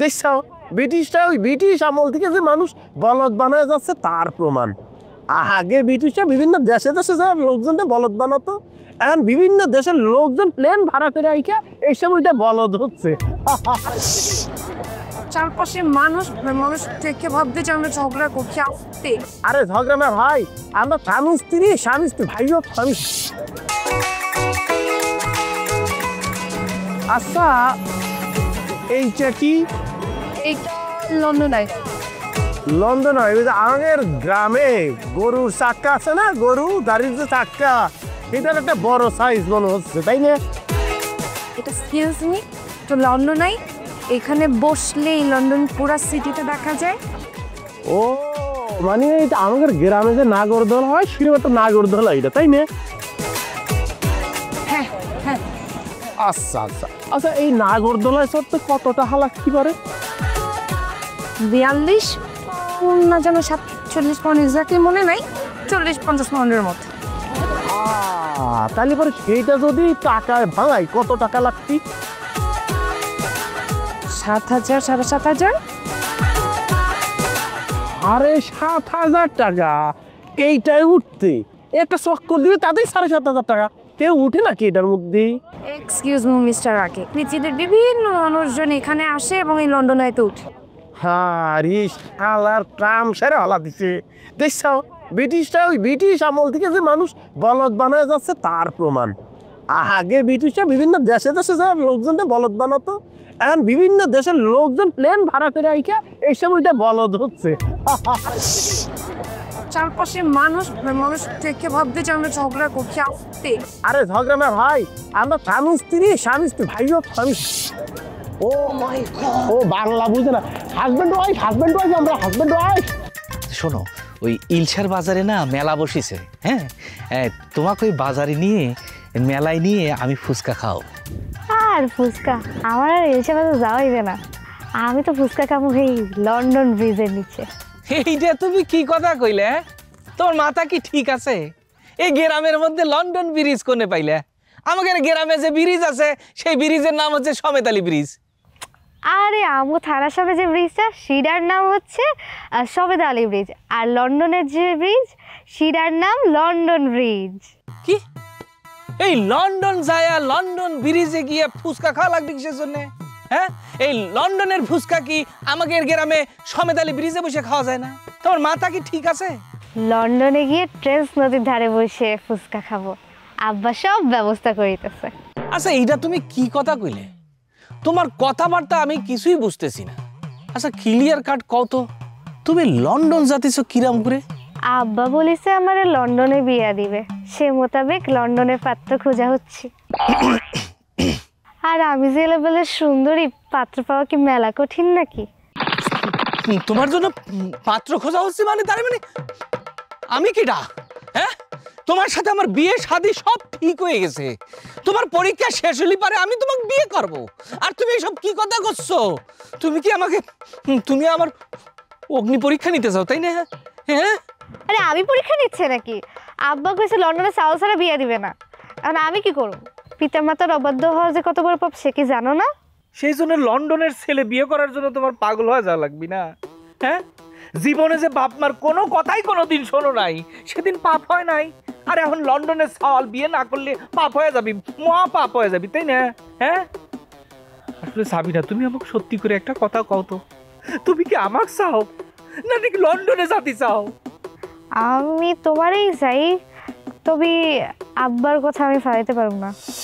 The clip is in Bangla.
দেখছো ব্রিটিশরা ওই ব্রিটিশ আমল থেকে যে মানুষ বলদ বানায় যাচ্ছে তার প্রমাণ। আগে ব্রিটিশরা বিভিন্ন দেশে দেশে যা লোকজনকে বলদ বানাতো, এখন বিভিন্ন দেশের লোকজন প্লেন ভাড়া করে আইকা এই সময়টা বলদ হচ্ছে। চারপাশে মানুষ মানুষ থেকে ভাবতে যে আমরা ঝগড়া করছি আসতে। আরে ঝগড়া না ভাই, আমরা স্বামী স্ত্রী ভাই হোক স্বামী। আচ্ছা এইটা কি? এইটা লন্ডন আই। লন্ডন হয় আমাদের গ্রামে গরুর চাক্কা আছে না, গরু গাড়ির যে চাক্কা, এটার একটা বড় সাইজ মনে হচ্ছে, তাই না? এটা স্কিলস নি তো লন্ডন আই, এখানে বসলেই লন্ডন পুরো সিটিতে দেখা যায়। ও মানে এটা আমাদের গ্রামে যে নাগরদোল হয় সেরকম একটা নাগরদোল এটা, তাই না? হ্যাঁ হ্যাঁ। আচ্ছা আচ্ছা আচ্ছা, এই নাগরদোলায় চড়তে কত টাকা লাগতে পারে? 42 না যেন 47 পাউন্ড, এক্স্যাক্টলি মনে নাই, 40-50 পাউন্ডের মতো। তাহলে পরে সেইটা যদি টাকায় ভাঙাই কত টাকা লাগতি? 7,000 7,500। আরে 7,000 টাকা এইটাই উঠতে? একটা চক্কর দিবে তাতেই 7,500 টাকা। কেউ উঠে নাকি এটার মধ্যে? এক্সকিউজ মি মিস্টার আকে, পৃথিবীর বিভিন্ন মানুষজন এখানে আসে এবং এই লন্ডনে তো উঠে। হ্যাঁ রিস আলার ট্রাম সেরে হলা দিছে। দেখছো ব্রিটিশরা ওই ব্রিটিশ আমল থেকে যে মানুষ বলদ বানায় যাচ্ছে তার প্রমাণ। আগে ব্রিটিশরা বিভিন্ন দেশে দেশে যা লোকজনকে বলদ বানাতো, এখন বিভিন্ন দেশের লোকজন প্লেন ভাড়া করে আইকা এই সময়টা বলদ হচ্ছে। চারপাশে মানুষ মানুষ থেকে ভাবতে যে আমরা ঝগড়া করছি আসতে। আরে ঝগড়া না ভাই, আমরা স্বামী স্ত্রী ভাই হোক স্বামী। ও মাই গড, ও বাংলা বুঝে না। হাজবেন্ড ওয়াইফ আমরা হাজবেন্ড ওয়াইফ। শোনো, ওই ইলশার বাজারে না মেলা বসিছে, হ্যাঁ, তোমাকে ওই বাজারে নিয়ে মেলায় নিয়ে আমি ফুচকা খাও। আর ফুচকা আমার আর ইলশা বাজার যাওয়াইবে না, আমি তো ফুচকা খাবো এই লন্ডন ব্রিজের নিচে। এইটা তুমি কি কথা কইলে? তোমার মাথা কি ঠিক আছে? এই গ্রামের মধ্যে লন্ডন ব্রিজ কোনে পাইলে? আমাদের গ্রামে যে ব্রিজ আছে সেই ব্রিজের নাম হচ্ছে সমেতালি ব্রিজ। আরে আমু থানার সামনে যে ব্রিজটা সেটার নাম হচ্ছে সবেদা আলী ব্রিজ, আর লন্ডনের যে ব্রিজ সেটার নাম লন্ডন ব্রিজ। কি এই লন্ডন যায় লন্ডন ব্রিজে গিয়ে ফুচকা খাওয়া লাগবে কিসের জন্য? হ্যাঁ, এই লন্ডনের ফুচকা কি আমাদের গ্রামে সমেতালি ব্রিজে বসে খাওয়া যায় না? তোমার মাথা কি ঠিক আছে? লন্ডনে গিয়ে ট্রেন্স নদীর ধারে বসে ফুচকা খাবো, আব্বা সব ব্যবস্থা করিতেছে। আচ্ছা এইটা তুমি কি কথা কইলে? তোমার কথাবার্তা আমি কিছুই বুঝতেছি না। আচ্ছা ক্লিয়ার কাট কত, তুমি লন্ডন যাতেছো কিরাম করে? আব্বা বলিছে আমারে লন্ডনে বিয়া দিবে, সে মোতাবেক লন্ডনের পাত্র খোঁজা হচ্ছে। আর আমি যে লেভেলের সুন্দরী, পাত্র পাওয়া কি মেলা কঠিন নাকি? তোমার জন্য পাত্র খোঁজা হচ্ছে মানে তার মানে আমি কিডা? হ্যাঁ, তোমার সাথে আমার বিয়ে শাদী সব ঠিক হয়ে গেছে, তোমার পরীক্ষা শেষ হলি পারে আমি তোমাকে বিয়ে করব, আর তুমি এসব কি কথা করছো? তুমি কি আমাকে, তুমি আমার অগ্নি পরীক্ষা নিতে চাও তাই না? হ্যাঁ, আরে আমি পরীক্ষা নিচ্ছে নাকি? আব্বা কইছে লন্ডনে সাউল ছাড়া বিয়া দিবে না, এখন আমি কি করব? পিতামাতার অবাধ্য হওয়া যে কত বড় পাপ সে কি জানো না? সেই জন্য লন্ডনের ছেলে বিয়ে করার জন্য তোমার পাগল হয়ে যাওয়া লাগবে না? হ্যাঁ, জীবনে যে বাপ মার কোনো কথাই কোনোদিন শোনো নাই, সেদিন পাপ হয় নাই, আর এখন লন্ডনের সাওয়াল বিয়ে না করলে পাপ হয়ে যাবি, মহা পাপ হয়ে যাবি, তাই না? হ্যাঁ, আসলে সাবিনা তুমি আমাকে সত্যি করে একটা কথা কও তো, তুমি কি আমাকে চাও না নাকি লন্ডনে যেতে চাও? আমি তোমারই চাই, তবে আব্বার কথা আমি ফালাইতে পারব না।